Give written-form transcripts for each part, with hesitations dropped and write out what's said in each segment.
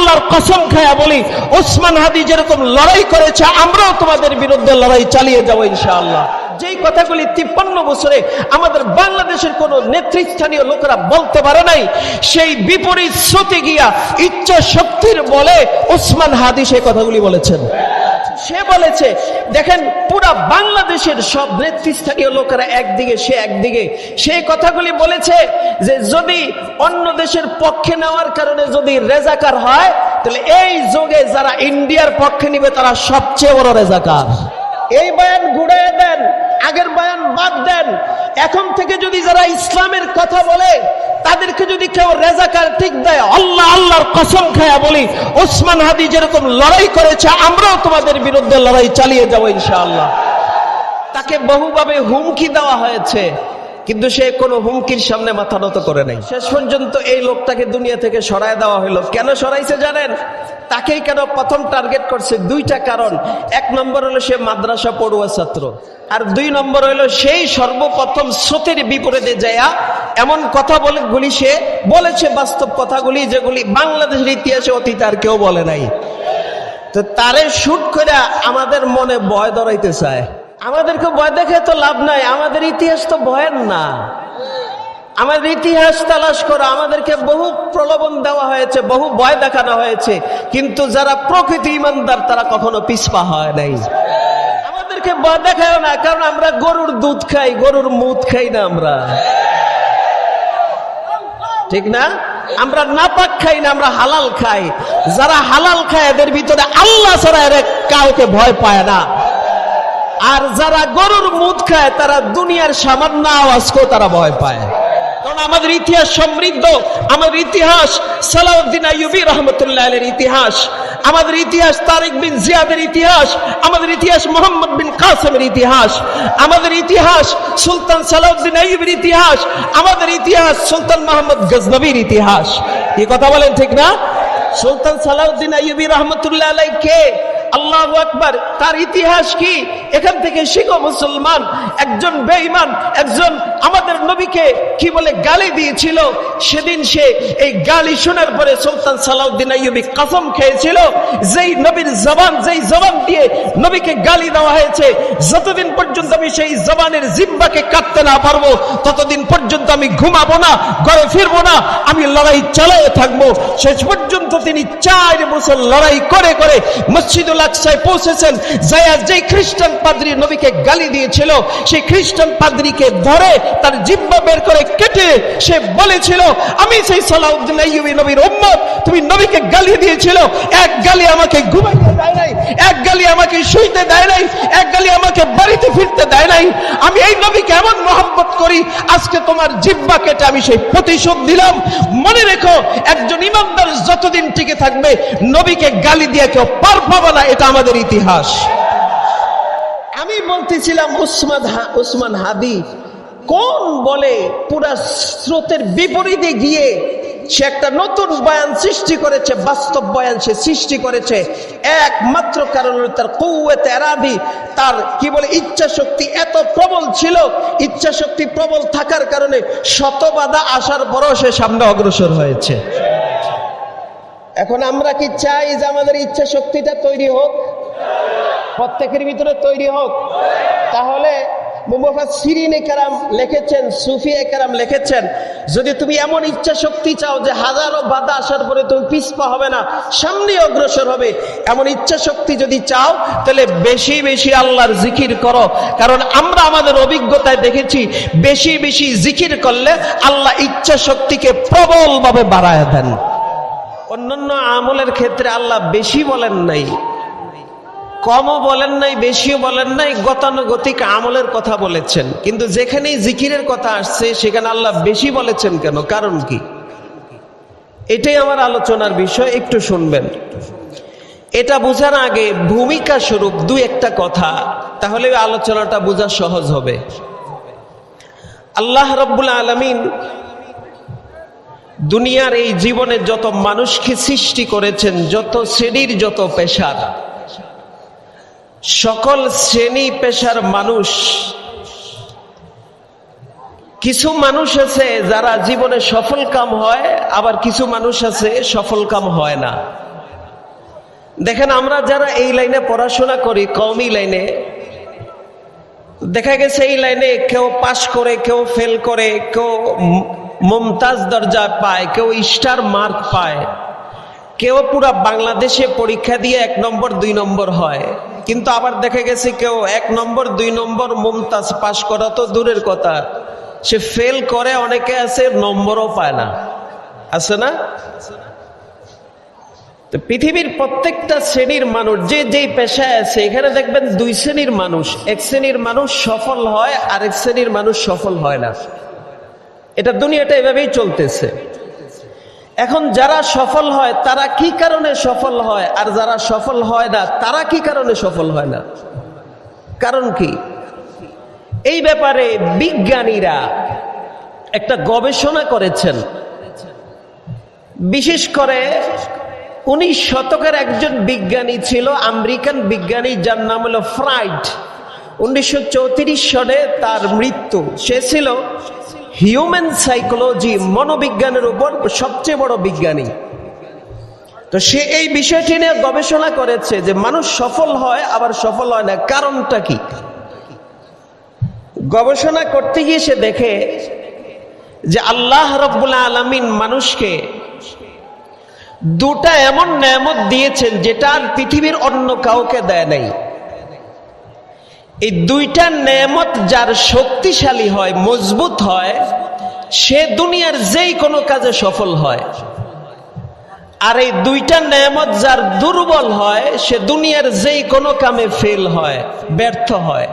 আল্লাহর কসম খায়া বলি, ওসমান হাদি যেরকম লড়াই করেছে আমরাও তোমাদের বিরুদ্ধে লড়াই চালিয়ে যাবো ইনশাআল্লাহ। যেই কথাগুলি 53 বছরে আমাদের বাংলাদেশের কোন নেতৃস্থানীয় লোকেরা বলতে পারে নাই, সেই বিপরীত স্রোতে গিয়া ইচ্ছা শক্তির বলে ওসমান হাদি সেই কথাগুলি বলেছেন। সে বলেছে, দেখেন পুরা বাংলাদেশের সব নেতৃস্থানীয় লোকেরা একদিকে, সে একদিকে, সেই কথাগুলি বলেছে যে যদি অন্য দেশের পক্ষে নেওয়ার কারণে যদি রেজাকার হয়, তাহলে এই যুগে যারা ইন্ডিয়ার পক্ষে নিবে তারা সবচেয়ে বড় রেজাকার। এই বয়ান ঘুরিয়ে দেন, আগের বয়ান বাদ দেন। এখন থেকে যদি যারা ইসলামের কথা বলে তাদেরকে যদি কেউ রেজাকার ঠিক দেয়, আল্লাহর কসম খায়া বলি, ওসমান হাদি যেরকম লড়াই করেছে আমরাও তোমাদের বিরুদ্ধে লড়াই চালিয়ে যাবো ইনশাআল্লাহ। তাকে বহুভাবে হুমকি দেওয়া হয়েছে, কিন্তু সে কোনো হুমকির সামনে মাথা নত করে নাই। শেষ পর্যন্ত এই লোকটাকে দুনিয়া থেকে সরায় দেওয়া হলো। কেন সরাইছে জানেন? তাকেই কেন প্রথম টার্গেট করছে? দুইটা কারণ। এক নম্বর হলো সে মাদ্রাসা পড়ুয়া ছাত্র, আর 2 নম্বর হলো সেই সর্বপ্রথম স্রোতের বিপরীতে যায়া এমন কথা বলে সে বলেছে বাস্তব কথাগুলি যেগুলি বাংলাদেশের ইতিহাসে অতীতে আর কেউ বলে নাই। তো তারে শুট করে আমাদের মনে ভয় ধরাইতে চায়। আমাদেরকে ভয় দেখে তো লাভ নাই, আমাদের ইতিহাস তো ভয়ের না। আমাদের ইতিহাস তালাশ করো, আমাদেরকে বহু প্রলোভন দেওয়া হয়েছে, বহু ভয় দেখানো হয়েছে, কিন্তু যারা প্রকৃত ইমানদার তারা কখনো পিছপা হয় নাই। আমাদেরকে ভয় দেখায় না, কারণ আমরা গরুর দুধ খাই, গরুর মুদ খাই না আমরা, ঠিক না? আমরা নাপাক খাই না, আমরা হালাল খাই। যারা হালাল খায় এদের ভিতরে আল্লাহ ছাড়া এরা কাউকে ভয় পায় না। আর যারা গরুর মুদ খায় তারা দুনিয়ার সামান্য আওয়াজকেও তারা ভয় পায়। কারণ আমাদের ইতিহাস সমৃদ্ধ। আমাদের ইতিহাস সালাউদ্দিন আইয়ুবী রহমতুল্লাহ আলাইহির ইতিহাস, আমাদের ইতিহাস তারিক বিন জিয়াদের ইতিহাস, আমাদের ইতিহাস মোহাম্মদ বিন কাসেমের ইতিহাস, আমাদের ইতিহাস সুলতান সালাউদ্দিন আইয়ুবীর ইতিহাস, আমাদের ইতিহাস সুলতান মোহাম্মদ গজনবীর ইতিহাস। এই কথা বলেন ঠিক না? সুলতান সালাউদ্দিন আইয়ুবী রহমতুল্লাহ আলাইহি কে? আল্লাহু আকবার। তার ইতিহাস কি? এখান থেকে শিখো মুসলমান। একজন বেঈমান, একজন আমাদের নবীকে কি বলে গালি দিয়েছিল, সেদিন সে এই গালি শোনার পরে সুলতান সালাউদ্দিন আইয়ুবী কসম খেয়েছিল, যেই নবীর জবান, যেই জবান দিয়ে নবীকে গালি দেওয়া হয়েছে, যতদিন পর্যন্ত আমি সেই জবানের জিহ্বাকে কাটতে না পারবো ততদিন পর্যন্ত আমি ঘুমাবো না, ঘরে ফিরবো না, আমি লড়াই চালিয়ে থাকবো। শেষ পর্যন্ত তিনি 4 বছর লড়াই করে করে মসজিদুল আকসায় পৌঁছেছেন। যায়া যেই খ্রিস্টান পাদ্রী নবীকে গালি দিয়েছিল, সেই খ্রিস্টান পাদ্রীকে ধরে তার জিহ্বা বের করে কেটে সে বলেছিল, আমি সেই সালাউদ্দিন আইয়ুবী নবীর উম্মত, তুমি নবীকে গালি দিয়েছিল, এক গালি আমাকে ঘুমাইতে দেয় নাই, এক গালি আমাকে শুইতে দেয় নাই, এক গালি আমাকে বাড়িতে ফিরতে দেয় নাই। আমি এই নবীকে এমন মহব্বত করি, আজকে তোমার জিহ্বা কেটে আমি সেই প্রতিশোধ দিলাম। মনে রেখো, একজন ইমানদার যতদিন টিকে থাকবে নবীকে গালি দিয়ে কেউ পার পাবে না, এটা আমাদের ইতিহাস। আমি বলতেছিলাম ওসমান হাদি কোন বলে পুরা স্রোতের বিপরীতে গিয়ে সে একটা নতুন বয়ান সৃষ্টি করেছে, বাস্তব বয়ান সে সৃষ্টি করেছে। একমাত্র কারণ হলো তার কুওয়াতে ইরাদি, তার কি বলে ইচ্ছা শক্তি এত প্রবল ছিল। ইচ্ছা শক্তি প্রবল থাকার কারণে শত বাধা আসার পরও সে সামনে অগ্রসর হয়েছে। এখন আমরা কি চাই যে আমাদের ইচ্ছা শক্তিটা তৈরি হোক, প্রত্যেকের ভিতরে তৈরি হোক? তাহলে মুফাসসিরিনে কেরাম লিখেছেন, সুফিয়ে কেরাম লিখেছেন, যদি তুমি এমন ইচ্ছা শক্তি চাও যে হাজারো বাধা আসার পরে তুমি পিছপা হবে না, সামনে অগ্রসর হবে, এমন ইচ্ছা শক্তি যদি চাও তাহলে বেশি বেশি আল্লাহর জিকির করো। কারণ আমরা আমাদের অভিজ্ঞতায় দেখেছি, বেশি বেশি জিকির করলে আল্লাহ ইচ্ছা শক্তিকে প্রবলভাবে বাড়ায় দেন। অন্যান্য আমলের ক্ষেত্রে আল্লাহ বেশি বলেন নাই, কমও বলেন নাই, বেশিও বলেন নাই, গতানুগতিক আমলের কথা বলেছেন। কিন্তু যেখানেই জিকিরের কথা আসছে সেখানে আল্লাহ বেশি বলেছেন কেন? কারণ কি? এটাই আমার আলোচনার বিষয়, একটু শুনবেন। এটা বোঝার আগে ভূমিকা স্বরূপ 2-1টা কথা, তাহলে আলোচনাটা বোঝা সহজ হবে। আল্লাহ রাব্বুল আলামিন দুনিয়ার এই জীবনে যত মানুষকে সৃষ্টি করেছেন, যত শ্রেণীর, যত পেশার, সকল শ্রেণী পেশার মানুষ, কিছু মানুষ আছে যারা জীবনে সফল কাম হয়, আবার কিছু মানুষ আছে সফল কাম হয় না। দেখেন আমরা যারা এই লাইনে পড়াশোনা করি, কওমি লাইনে, দেখা গেছে এই লাইনে কেউ পাশ করে, কেউ ফেল করে, কেউ মুমতাজ দরজা পায়, কেউ স্টার মার্ক পায়, কেউ পুরা বাংলাদেশে পরীক্ষা দিয়ে 1 নম্বর 2 নম্বর হয়। কিন্তু আবার দেখা গেছে কেউ 1 নম্বর 2 নম্বর মুমতাজ, পাশ করা তো দূরের কথা, সে ফেল করে, অনেকে আছে নম্বরও পায় না, আছে না? তো পৃথিবীর প্রত্যেকটা শ্রেণীর মানুষ যে যেই পেশায় আছে, এখানে দেখবেন 2 শ্রেণীর মানুষ। এক শ্রেণীর মানুষ সফল হয়, আরেক শ্রেণীর মানুষ সফল হয় না। এটা দুনিয়াটা এভাবেই চলতেছে। এখন যারা সফল হয় তারা কি কারণে সফল হয়, আর যারা সফল হয় না তারা কি কারণে সফল হয় না? কারণ কি? এই ব্যাপারে বিজ্ঞানীরা একটা গবেষণা করেছেন। বিশেষ করে 19 শতকের একজন বিজ্ঞানী ছিল, আমেরিকান বিজ্ঞানী, যার নাম হলো ফ্রয়েড। 1934 সালে তার মৃত্যু। সে ছিল হিউম্যান সাইকোলজি, মনোবিজ্ঞানের উপর সবচেয়ে বড় বিজ্ঞানী। তো সে এই বিষয়টি নিয়ে গবেষণা করেছে যে মানুষ সফল হয় আবার সফল হয় না, কারণটা কি? গবেষণা করতে গিয়ে সে দেখে যে আল্লাহ রাব্বুল আলামিন মানুষকে 2টা এমন নেয়ামত দিয়েছেন যেটা আর পৃথিবীর অন্য কাউকে দেয় নাই। এই 2টা নেয়ামত যার শক্তিশালী হয়, মজবুত হয়, সে দুনিয়ার যেই কোনো কাজে সফল হয়। আর এই 2টা নেয়ামত যার দুর্বল হয়, সে দুনিয়ার যেই কোনো কামে ফেল হয়, ব্যর্থ হয়।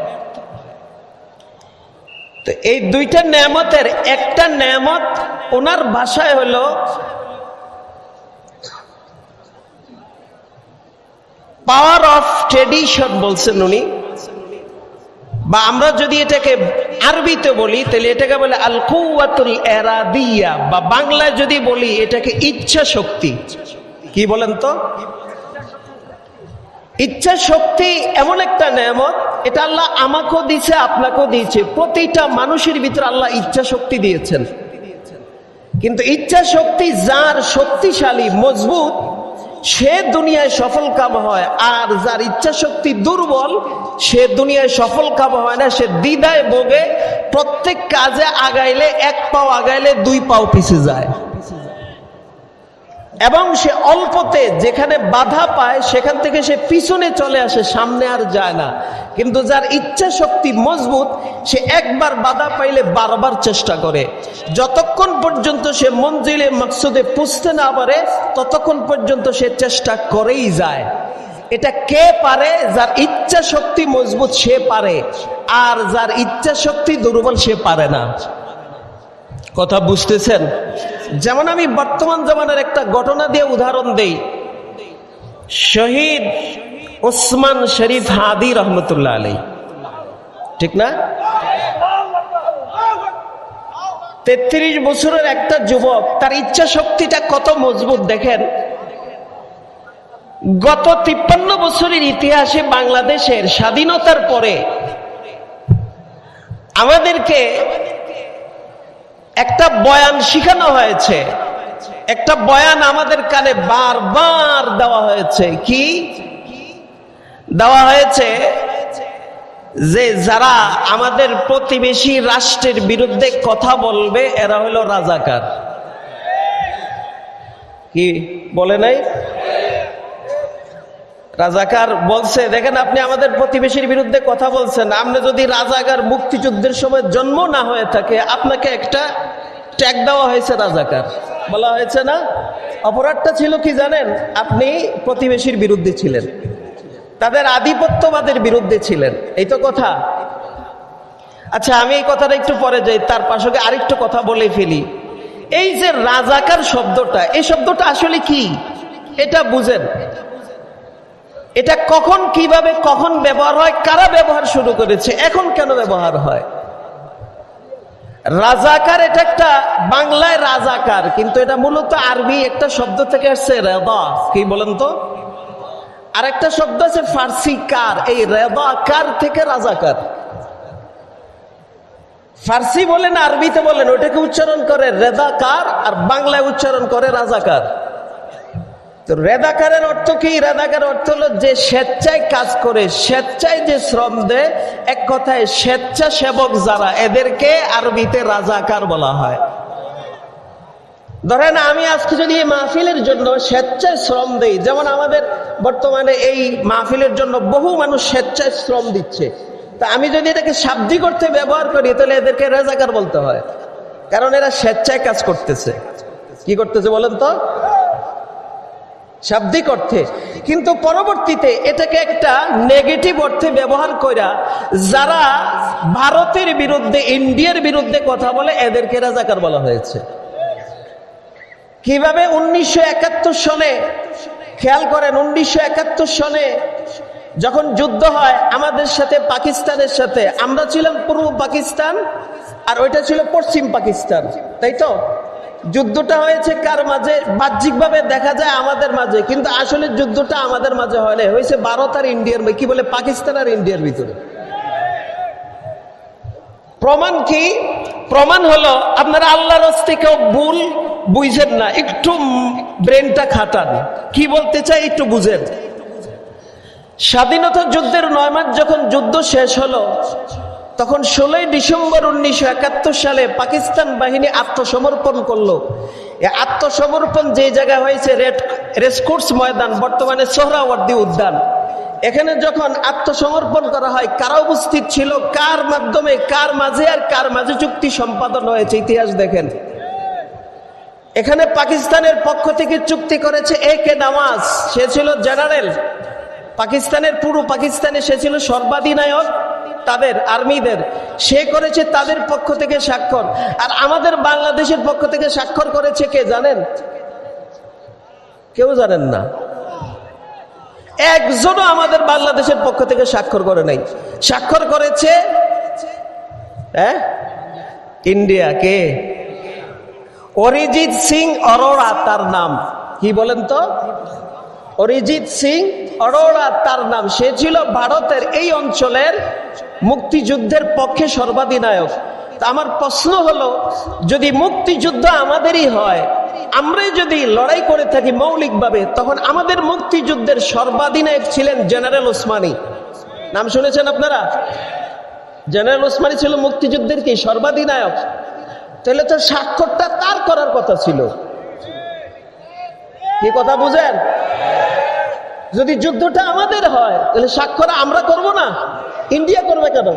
তো এই 2টা নেয়ামতের একটা নেয়ামত ওনার ভাষায় হলো পাওয়ার অফ ট্রেডিশন বলছেন উনি, বা আমরা যদি এটাকে আরবিতে বলি তাহলে এটাকে বলে আল কুওয়াতুল ইরাদিয়া, বা বাংলায় যদি বলি এটাকে ইচ্ছা শক্তি। কি বলেন তো? ইচ্ছা শক্তি এমন একটা নেয়ামত, এটা আল্লাহ আমাকেও দিয়েছে, আপনাকেও দিয়েছে। প্রতিটা মানুষের ভিতরে আল্লাহ ইচ্ছা শক্তি দিয়েছেন। কিন্তু ইচ্ছা শক্তি যার শক্তিশালী, মজবুত, সে দুনিয়ায় সফল কাম হয়। আর যার ইচ্ছা শক্তি দুর্বল, সে দুনিয়ায় সফল কাম হয় না। সে দ্বিধায় ভোগে, প্রত্যেক কাজে আগাইলে 1 পাও আগাইলে 2 পাও পিছে যায়, এবং সে অল্পতে যেখানে বাধা পায় সেখান থেকে সে পিছনে চলে আসে, সামনে আর যায় না। কিন্তু যার ইচ্ছা শক্তি মজবুত, সে একবার বাধা পাইলে বারবার চেষ্টা করে, যতক্ষণ পর্যন্ত সে মঞ্জিলে মাকসুদে পৌঁছতে না পারে ততক্ষণ পর্যন্ত সে চেষ্টা করেই যায়। এটা কে পারে? যার ইচ্ছা শক্তি মজবুত সে পারে, আর যার ইচ্ছা শক্তি দুর্বল সে পারে না। কথা বুঝতেছেন? যেমন আমি বর্তমান জামানার একটা ঘটনা দিয়ে উদাহরণ দেই। শহীদ ওসমান শরীফ হাদি রহমতুল্লাহ আলাইহি, ঠিক না? 33 বছরের একটা যুবক, তার ইচ্ছা শক্তিটা কত মজবুত দেখেন। গত 53 বছরের ইতিহাসে বাংলাদেশের স্বাধীনতার পরে আমাদেরকে একটা বয়ান শিখানো হয়েছে, একটা বয়ান আমাদের কানে বারবার দেওয়া হয়েছে। কি দেওয়া হয়েছে? যে যারা আমাদের প্রতিবেশী রাষ্ট্রের বিরুদ্ধে কথা বলবে এরা হলো রাজাকার। কি বলে নাই? রাজাকার বলছে, দেখেন আপনি আমাদের প্রতিবেশীর বিরুদ্ধে কথা বলছেন, আপনি যদি রাজাকার মুক্তিযুদ্ধের সময় জন্ম না হয়ে থাকে, আপনাকে একটা ট্যাগ দেওয়া হয়েছে রাজাকার, বলা হয়েছে না? অপরাধটা ছিল কি জানেন? আপনি প্রতিবেশীর বিরুদ্ধে ছিলেন, তাদের আধিপত্যবাদের বিরুদ্ধে ছিলেন, এই তো কথা। আচ্ছা, আমি এই কথাটা একটু পরে যাই, তার পাশে আরেকটু কথা বলে ফেলি। এই যে রাজাকার শব্দটা, এই শব্দটা আসলে কি এটা বুঝেন? এটা কখন, কিভাবে, কখন ব্যবহার হয়, কারা ব্যবহার শুরু করেছে, এখন কেন ব্যবহার হয়? রাজাকার এটা একটা বাংলায় রাজাকার, কিন্তু এটা মূলত আরবি একটা শব্দ থেকে আসছে, রেদা। কি বলেন তো? আর একটা শব্দ আছে ফার্সি কার, এই রেদা কার থেকে রাজাকার। ফার্সি বলেন, আরবিতে বলেন, ওটাকে উচ্চারণ করে রেদা কার, আর বাংলায় উচ্চারণ করে রাজাকার। তো রাজাকারের অর্থ কি? রাজাকার অর্থ হলো যে স্বেচ্ছায় কাজ করে, স্বেচ্ছায় যে শ্রম দেয়, এক কথায় স্বেচ্ছাসেবক যারা, এদেরকে আরবিতে রাজাকার বলা হয়। ধরেন আমি আজকে যদি এই মাহফিলের জন্য স্বেচ্ছায় শ্রম দেই, যেমন আমাদের বর্তমানে এই মাহফিলের জন্য বহু মানুষ স্বেচ্ছায় শ্রম দিচ্ছে, তা আমি যদি এটাকে শাব্দিক অর্থে ব্যবহার করি তাহলে এদেরকে রাজাকার বলতে হয়, কারণ এরা স্বেচ্ছায় কাজ করতেছে। কি করতেছে বলেন তো? শাব্দিক অর্থে। কিন্তু পরবর্তীতে এটাকে একটা নেগেটিভ অর্থে ব্যবহার কইরা যারা ভারতের বিরুদ্ধে, ইন্ডিয়ার বিরুদ্ধে কথা বলে, এদেরকে রাজাকার বলা হয়েছে। কিভাবে? 1971 সনে, খেয়াল করেন, 1971 সনে যখন যুদ্ধ হয় আমাদের সাথে পাকিস্তানের সাথে, আমরা ছিলাম পূর্ব পাকিস্তান আর ওইটা ছিল পশ্চিম পাকিস্তান, তাই তো? যুদ্ধটা হয়েছে কার মাঝে? বাহ্যিকভাবে দেখা যায় আমাদের মাঝে, কিন্তু আসলে যুদ্ধটা আমাদের মাঝে হয় না, হয়েছে ভারত আর ইন্ডিয়ার, কি বলে, পাকিস্তান আর ইন্ডিয়ার ভিতরে। প্রমাণ কি? প্রমাণ হলো, আপনারা আল্লাহর হস্তে কেউ ভুল বুঝেন না, একটু ব্রেনটা খাটান। কি বলতে চাই একটু বুঝেন। স্বাধীনতা যুদ্ধের 9 মাস যখন যুদ্ধ শেষ হলো, তখন 16 ডিসেম্বর 1971 সালে পাকিস্তান বাহিনী আত্মসমর্পণ করলো। এই আত্মসমর্পণ যে জায়গায় হয়েছে, রেসকোর্স ময়দান, বর্তমানে সোহরাওয়ার্দী উদ্যান, এখানে যখন আত্মসমর্পণ করা হয়, কারা উপস্থিত ছিল, কার মাধ্যমে, কার মাঝে আর কার মাঝে চুক্তি সম্পাদন হয়েছে, ইতিহাস দেখেন। এখানে পাকিস্তানের পক্ষ থেকে চুক্তি করেছে একে নওয়াজ, সে ছিল জেনারেল পাকিস্তানের, পুরো পাকিস্তানে সে ছিল সর্বাধিনায়ক তাদের আর্মিদের, সে করেছে তাদের পক্ষ থেকে স্বাক্ষর। আর আমাদের বাংলাদেশের পক্ষ থেকে স্বাক্ষর করেছে কে জানেন? কেউ জানেন না। একজনও আমাদের বাংলাদেশের পক্ষ থেকে স্বাক্ষর করে নাই। স্বাক্ষর করেছে ইন্ডিয়া। কে? অরিজিৎ সিং অরোরা তার নাম। কি বলেন তো? অরিজিৎ সিং অরোরা তার নাম। সে ছিল ভারতের এই অঞ্চলের মুক্তিযুদ্ধের পক্ষে সর্বাধিনায়ক। তা আমার প্রশ্ন হলো, যদি মুক্তিযুদ্ধ আমাদেরই হয়, আমরাই যদি লড়াই করে থাকি মৌলিকভাবে, তখন আমাদের মুক্তিযুদ্ধের সর্বাধিনায়ক ছিলেন জেনারেল ওসমানী। নাম শুনেছেন আপনারা? জেনারেল ওসমানী ছিল মুক্তিযুদ্ধের কি সর্বাধিনায়ক। তাহলে তো স্বাক্ষরটা তার করার কথা ছিল। কি কথা বুঝেন? যদি যুদ্ধটা আমাদের হয় তাহলে স্বাক্ষর আমরা করব না, ইন্ডিয়া করবে কেন?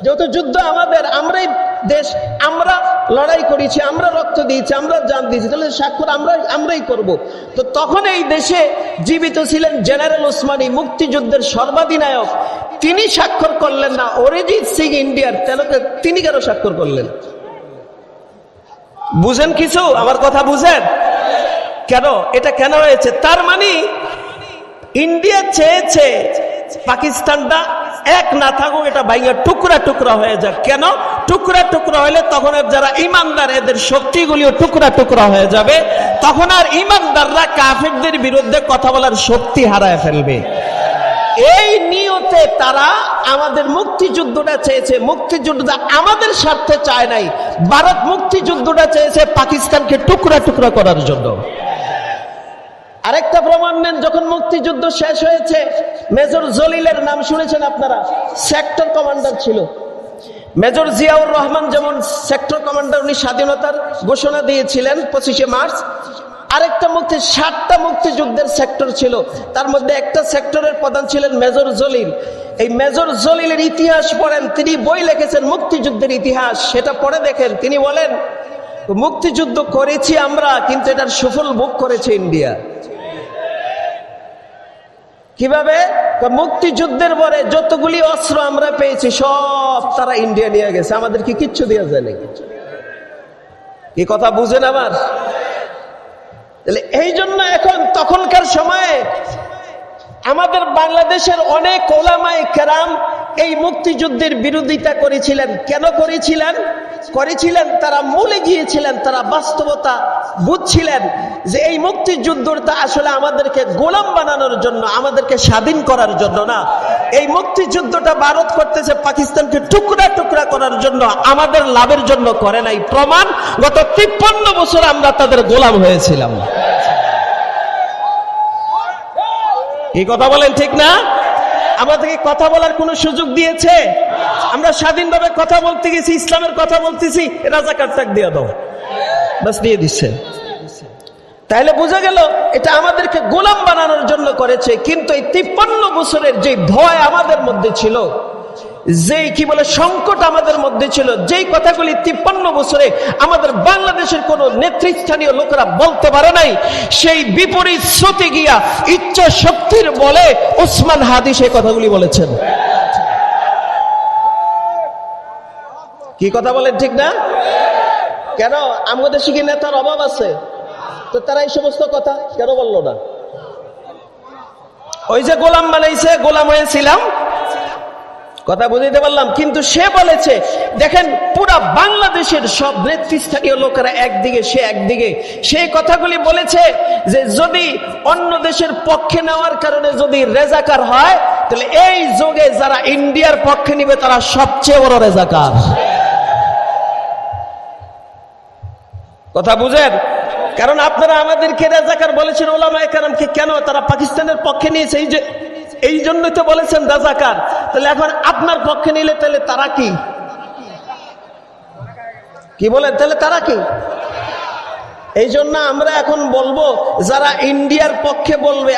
যেহেতু যুদ্ধ আমাদের, আমরাই দেশ, আমরা লড়াই করেছি, আমরা রক্ত দিয়েছি, আমরা জান দিয়েছি, তাহলে স্বাক্ষর আমরাই করব। তো তখন এই দেশে জীবিত ছিলেন জেনারেল ওসমানী, মুক্তিযুদ্ধের সর্বাধিনায়ক। তিনি স্বাক্ষর করলেন না, অরিজিৎ সিং ইন্ডিয়ার, তিনি কেন স্বাক্ষর করলেন? বুঝেন কিছু? আমার কথা বুঝেন? কেন এটা কেন হয়েছে? তার মানে ইন্ডিয়া চেয়েছে পাকিস্তানটা এক না থাকুক, এটা ভাইয়া টুকরা টুকরা হয়ে যাক। কেন? টুকরা টুকরা হলে তখন যারা ইমানদার, এদের শক্তিগুলিও টুকরা টুকরা হয়ে যাবে, তখন আর ইমানদাররা কাফেরদের বিরুদ্ধে কথা বলার শক্তি হারায় ফেলবে। এই নিয়তে তারা আমাদের মুক্তিযুদ্ধটা চেয়েছে। মুক্তিযুদ্ধটা আমাদের স্বার্থে চায় নাই, ভারত মুক্তিযুদ্ধটা চেয়েছে পাকিস্তানকে টুকরা টুকরা করার জন্য। আরেকটা প্রমাণ নেন, যখন মুক্তিযুদ্ধ শেষ হয়েছে, মেজর জলিলের নাম শুনেছেন আপনারা? সেক্টর কমান্ডার ছিল মেজর জিয়াউর রহমান। যেমন সেক্টর কমান্ডার, উনি স্বাধীনতার ঘোষণা দিয়েছিলেন 25শে মার্চ। আরেকটা 7টা মুক্তিযুদ্ধের সেক্টর ছিল, তার মধ্যে একটা সেক্টরের প্রধান ছিলেন মেজর জলিল। এই মেজর জলিলের ইতিহাস পড়েন, তিনি বই লিখেছেন মুক্তিযুদ্ধের ইতিহাস, সেটা পড়ে দেখেন। তিনি বলেন, মুক্তিযুদ্ধ করেছি আমরা, কিন্তু এটার সুফল ভোগ করেছে ইন্ডিয়া। কিভাবে? মুক্তিযুদ্ধের পরে যতগুলি অস্ত্র আমরা পেয়েছি সব তারা ইন্ডিয়া নিয়ে গেছে, আমাদেরকে কিচ্ছু দেওয়া যায় না। কি কথা বুঝেন আমার? এই জন্য এখন তখনকার সময়ে আমাদের বাংলাদেশের অনেক ওলামায়ে কেরাম এই মুক্তিযুদ্ধের বিরোধিতা করেছিলেন। কেন করেছিলেন? তারা মূলে গিয়েছিলেন, তারা বাস্তবতা বুঝছিলেন যে এই মুক্তিযুদ্ধটা আসলে আমাদেরকে গোলাম বানানোর জন্য, আমাদেরকে স্বাধীন করার জন্য না। এই মুক্তিযুদ্ধটা ভারত করতেছে পাকিস্তানকে টুকরা টুকরা করার জন্য, আমাদের লাভের জন্য করে নাই। প্রমাণ, গত 53 বছর আমরা তাদের গোলাম হয়েছিলাম। কি কথা বলেন ঠিক না? আমাদেরকে কথা বলার কোন সুযোগ দিয়েছে? আমরা স্বাধীনভাবে কথা বলতে গেছি, ইসলামের কথা বলতেছি, রাজাকার ট্যাগ দিয়ে দাও, বাস দিয়ে দিচ্ছে। তাইলে বোঝা গেল এটা আমাদেরকে গোলাম বানানোর জন্য করেছে। কিন্তু এই 53 বছরের যে ভয় আমাদের মধ্যে ছিল, যেই কি বলে সংকট আমাদের মধ্যে ছিল, যেই কথাগুলি 53 বছরে আমাদের বাংলাদেশের কোন নেতৃস্থানীয় লোকেরা বলতে পারে নাই, সেই বিপরীত স্রোতে গিয়া ইচ্ছা শক্তির বলে ওসমান হাদি সেই কথাগুলি বলেছেন। কি কথা বলেন ঠিক না? কেন আমাদের দেশে কি নেতার অভাব আছে? তো তারা এই সমস্ত কথা কেন বললো না? ওই যে গোলাম বানাইছে, গোলাম হয়েছিলাম, কথা বুঝতে পারলাম। কিন্তু সে বলেছে, দেখেন পুরা বাংলাদেশের সব নেতৃস্থানীয় লোকেরা একদিকে, সে একদিকে, সেই কথাগুলি বলেছে যে যদি অন্য দেশের পক্ষে নেওয়ার কারণে যদি রেজাকার হয়, তাহলে এই যুগে যারা ইন্ডিয়ার পক্ষে নিবে তারা সবচেয়ে বড় রেজাকার। কথা বুঝেন? কারণ আপনারা আমাদেরকে রাজাকার বলেছেন, ওলামায়ে কেরামকে কেন তারা পাকিস্তানের পক্ষে নিয়েছে? এই জন্যই তো বলেছেন রাজাকার। তাহলে এখন আপনার পক্ষে নিলে তাহলে তারা কি বলেন? তাহলে তারা কি? এই জন্য আমরা এখন বলবো, যারা ইন্ডিয়ার পক্ষে বলবে,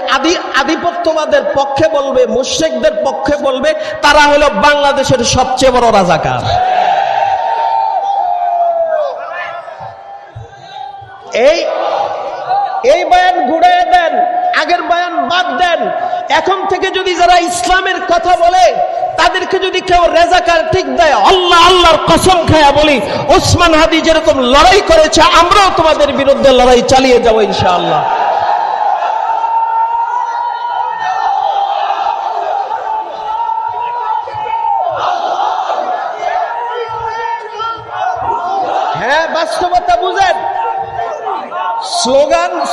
আধিপত্যবাদের পক্ষে বলবে, মুশরিকদের পক্ষে বলবে, তারা হলো বাংলাদেশের সবচেয়ে বড় রাজাকার। এই বয়ান ঘুরিয়ে দেন, আগের বয়ান বাদ দেন। এখন থেকে যদি যারা ইসলামের কথা বলে তাদেরকে যদি কেউ রেজাকার ঠিক দেয়, আল্লাহর কসম খায়া বলি, ওসমান হাদি যেরকম লড়াই করেছে, আমরাও তোমাদের বিরুদ্ধে লড়াই চালিয়ে যাবো ইনশাআল্লাহ। হ্যাঁ, বাস্তবতা বুঝেন।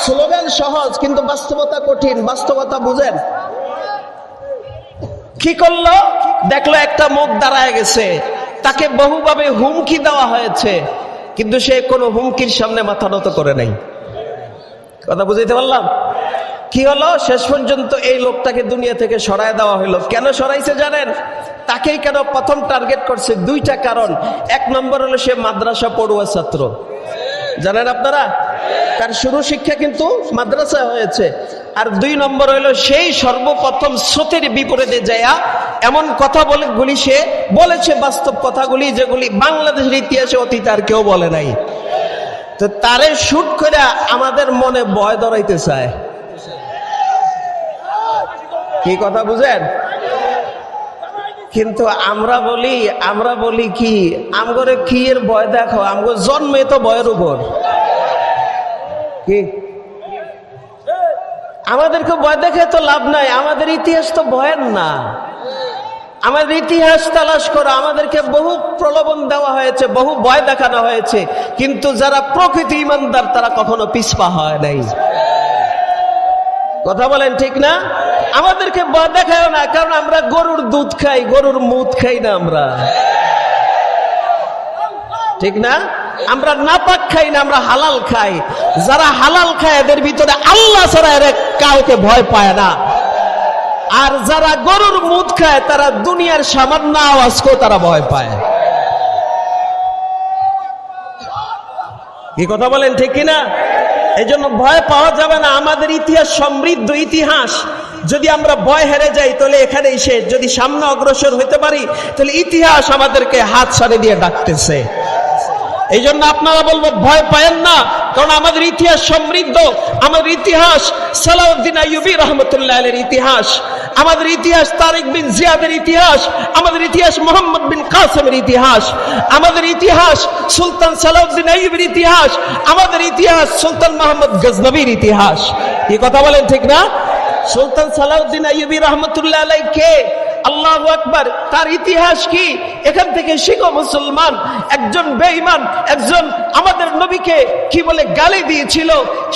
স্লোগান সহজ, কিন্তু বাস্তবতা কঠিন। বাস্তবতা বুঝেন। কি করলো? দেখলো একটা মুখ দাঁড়ায় গেছে, তাকে বহুভাবে হুমকি দেওয়া হয়েছে, কিন্তু সে কোনো হুমকির সামনে মাথা নত করে নাই। কথা বুঝাইতে পারলাম? কি হলো? শেষ পর্যন্ত এই লোকটাকে দুনিয়া থেকে সরায় দেওয়া হলো। কেন সরাইছে জানেন? তাকেই কেন প্রথম টার্গেট করছে? দুইটা কারণ। এক নম্বর হলো সে মাদ্রাসা পড়ুয়া ছাত্র, জানেন আপনারা, তার শুরু শিক্ষা কিন্তু মাদ্রাসায় হয়েছে। আর দুই নম্বর হইল সেই সর্বপ্রথম স্রোতের বিপরীতে যায়া এমন কথা গুলি সে বলেছে, বাস্তব কথাগুলি যেগুলি বাংলাদেশের ইতিহাসে অতীতে আর কেউ বলে নাই। তো তারে শুট করে আমাদের মনে ভয় ধরাইতে চায়। কি কথা বুঝেন? কিন্তু আমরা বলি কি, আমগরে কি এর ভয় দেখো, আমগো জন্মে তো ভয়ের উপর। কি আমাদেরকে ভয় দেখে তো লাভ নাই, আমাদের ইতিহাস তো ভয়ের না। আমাদের ইতিহাস তালাশ করো, আমাদেরকে বহু প্রলোভন দেওয়া হয়েছে, বহু ভয় দেখানো হয়েছে, কিন্তু যারা প্রকৃত ইমানদার তারা কখনো পিছপা হয় নাই। কথা বলেন ঠিক না? আমাদেরকে ভয় দেখায় না, কারণ আমরা গরুর দুধ খাই, গরুর মুদ খাই না আমরা, ঠিক না? আমরা নাপাক খাই না, আমরা হালাল খাই। যারা হালাল খায় এদের ভিতরে আল্লাহ ছাড়া এরা কাউকে ভয় পায় না। আর যারা গরুর মুদ খায় তারা দুনিয়ার সামান্য আওয়াজকেও তারা ভয় পায়। কি কথা বলেন ঠিক কিনা? এই জন্য ভয় পাওয়া যাবে না। আমাদের ইতিহাস সমৃদ্ধ ইতিহাস। যদি আমরা ভয় হেরে যাই তাহলে এখানেই শেষ। যদি সামনে অগ্রসর হইতে পারি তাহলে ইতিহাস আমাদেরকে হাত ছাড়ে দিয়ে ডাকতেছে। এই জন্য আপনারা বলবো ভয় পায়েন না, কারণ আমাদের ইতিহাস সমৃদ্ধ। আমাদের ইতিহাস সালাউদ্দিন আইয়ুবী রহমতুল্লাহ আলাইহির ইতিহাস, আমাদের ইতিহাস তারিক বিন জিয়াদের ইতিহাস, আমাদের ইতিহাস মোহাম্মদ বিন কাসেমের ইতিহাস, আমাদের ইতিহাস সুলতান সালাউদ্দিন আইয়ুবীর ইতিহাস, আমাদের ইতিহাস সুলতান মোহাম্মদ গজনবীর ইতিহাস। এই কথা বলেন ঠিক না? সুলতান সালাউদ্দিন আইয়ুবী রহমতুল্লাহ আলাইহি কে? আল্লাহু আকবার। তার ইতিহাস কি? এখান থেকে শিখো মুসলমান, একজন বেঈমান একজন আমাদের নবীকে কি বলে গালি দিয়েছিল,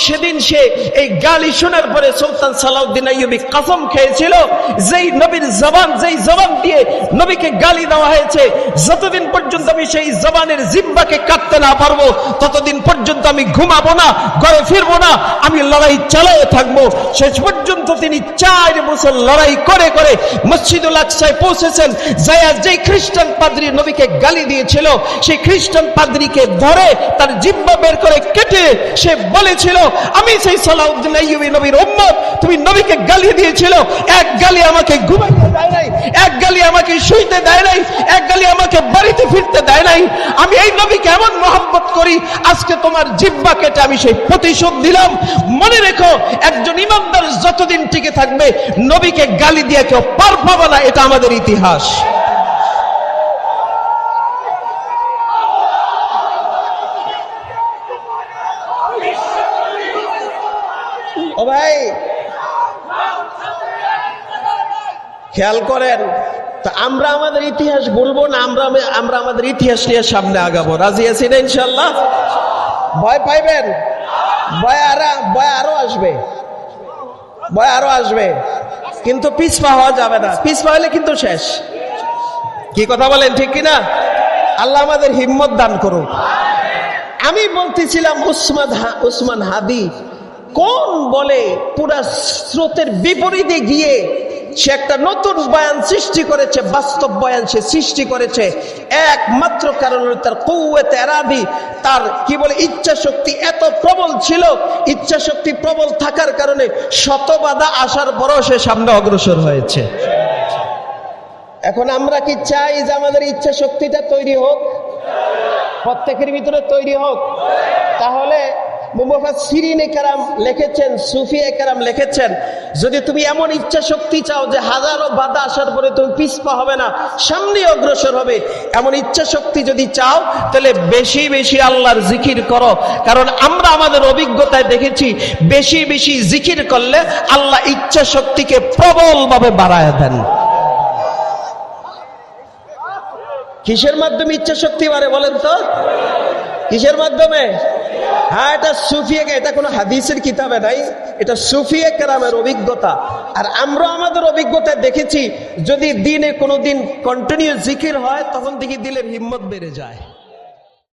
সেদিন সে এই গালি শোনার পরে সুলতান সালাউদ্দিন আইয়ুবী কসম খেয়েছিল, যেই নবীর জবান, যেই জবান দিয়ে নবীকে গালি দেওয়া হয়েছে, যতদিন পর্যন্ত আমি সেই জবানের জিহ্বাকে কাটতে না পারবো ততদিন পর্যন্ত আমি ঘুমাবো না, ঘরে ফিরবো না, আমি লড়াই চালিয়ে থাকবো। শেষ পর্যন্ত তিনি 4 বছর লড়াই করে করে মসজিদুল আকসায় পৌঁছেছেন। যায়া যেই খ্রিস্টান পাদ্রী নবীকে গালি দিয়েছিল, সেই খ্রিস্টান পাদ্রীকে ধরে তার জিহ্বা বের করে কেটে সে বলেছিল, আমি সেই সালাউদ্দিন আইয়ুবী নবীর উম্মত, তুমি নবীকে গালি দিয়েছিল, এক গালি আমাকে ঘুমাইতে দেয় নাই, এক গালি আমাকে শুইতে দেয় নাই, এক গালি আমাকে বাড়িতে ফিরতে দেয় নাই। আমি এই নবীকে এমন মহব্বত করি, আজকে তোমার জিহ্বা কেটে আমি সেই প্রতিশোধ দিলাম। মনে রেখো, একজন ইমানদার যতদিন টিকে থাকবে নবীকে গালি দিয়ে কেউ পার পাবে না, এটা আমাদের ইতিহাস। ও ভাই খেয়াল করেন, তা আমরা আমাদের ইতিহাস বলবো না, আমরা আমাদের ইতিহাস নিয়ে সামনে আগাবো। রাজি আছি না ইনশাল্লাহ? ভয় পাইবেন? ভয় আরো আসবে, ভয় আরো আসবে, কিন্তু পিছপা হওয়া যাবে না। পিছপা হলে কিন্তু শেষ। কি কথা বলেন, ঠিক কিনা? আল্লাহ আমাদের হিম্মত দান করুক। আমি বলতেছিলাম উসমান হাদি কোন বলে পুরা স্রোতের বিপরীতে গিয়ে সে একটা নতুন বয়ান সৃষ্টি করেছে, বাস্তব বয়ান সে সৃষ্টি করেছে। একমাত্র কারণ হলো তার কুওয়াতে ইরাদি, তার কি বলে ইচ্ছা শক্তি এত প্রবল ছিল। ইচ্ছা শক্তি প্রবল থাকার কারণে শত বাধা আসার পরও সে সামনে অগ্রসর হয়েছে। এখন আমরা কি চাই যে আমাদের ইচ্ছা শক্তিটা তৈরি হোক, প্রত্যেকের ভিতরে তৈরি হোক? তাহলে মুফাসসিরিনে কেরাম লিখেছেন, সুফিয়ে কেরাম লিখেছেন, যদি তুমি এমন ইচ্ছা শক্তি চাও যে হাজারো বাধা আসার পরে তুমি পিছপা হবে না, সামনে অগ্রসর হবে, এমন ইচ্ছা শক্তি যদি চাও তাহলে বেশি বেশি আল্লাহর জিকির করো। কারণ আমরা আমাদের অভিজ্ঞতায় দেখেছি, বেশি বেশি জিকির করলে আল্লাহ ইচ্ছা শক্তিকে প্রবলভাবে বাড়ায় দেন। কিসের মাধ্যমে ইচ্ছা শক্তি বাড়ে বলেন তো? কিসের মাধ্যমে? হ্যাঁ, এটা সুফিয়ে, এটা কোনো হাদিসের কিতাবে নাই, এটা সুফিয়ে কেরামের অভিজ্ঞতা। আর আমরা আমাদের অভিজ্ঞতায় দেখেছি, যদি দিনে কোনোদিন কন্টিনিউ জিকির হয় তখন দেখি দিলের হিম্মত বেড়ে যায়।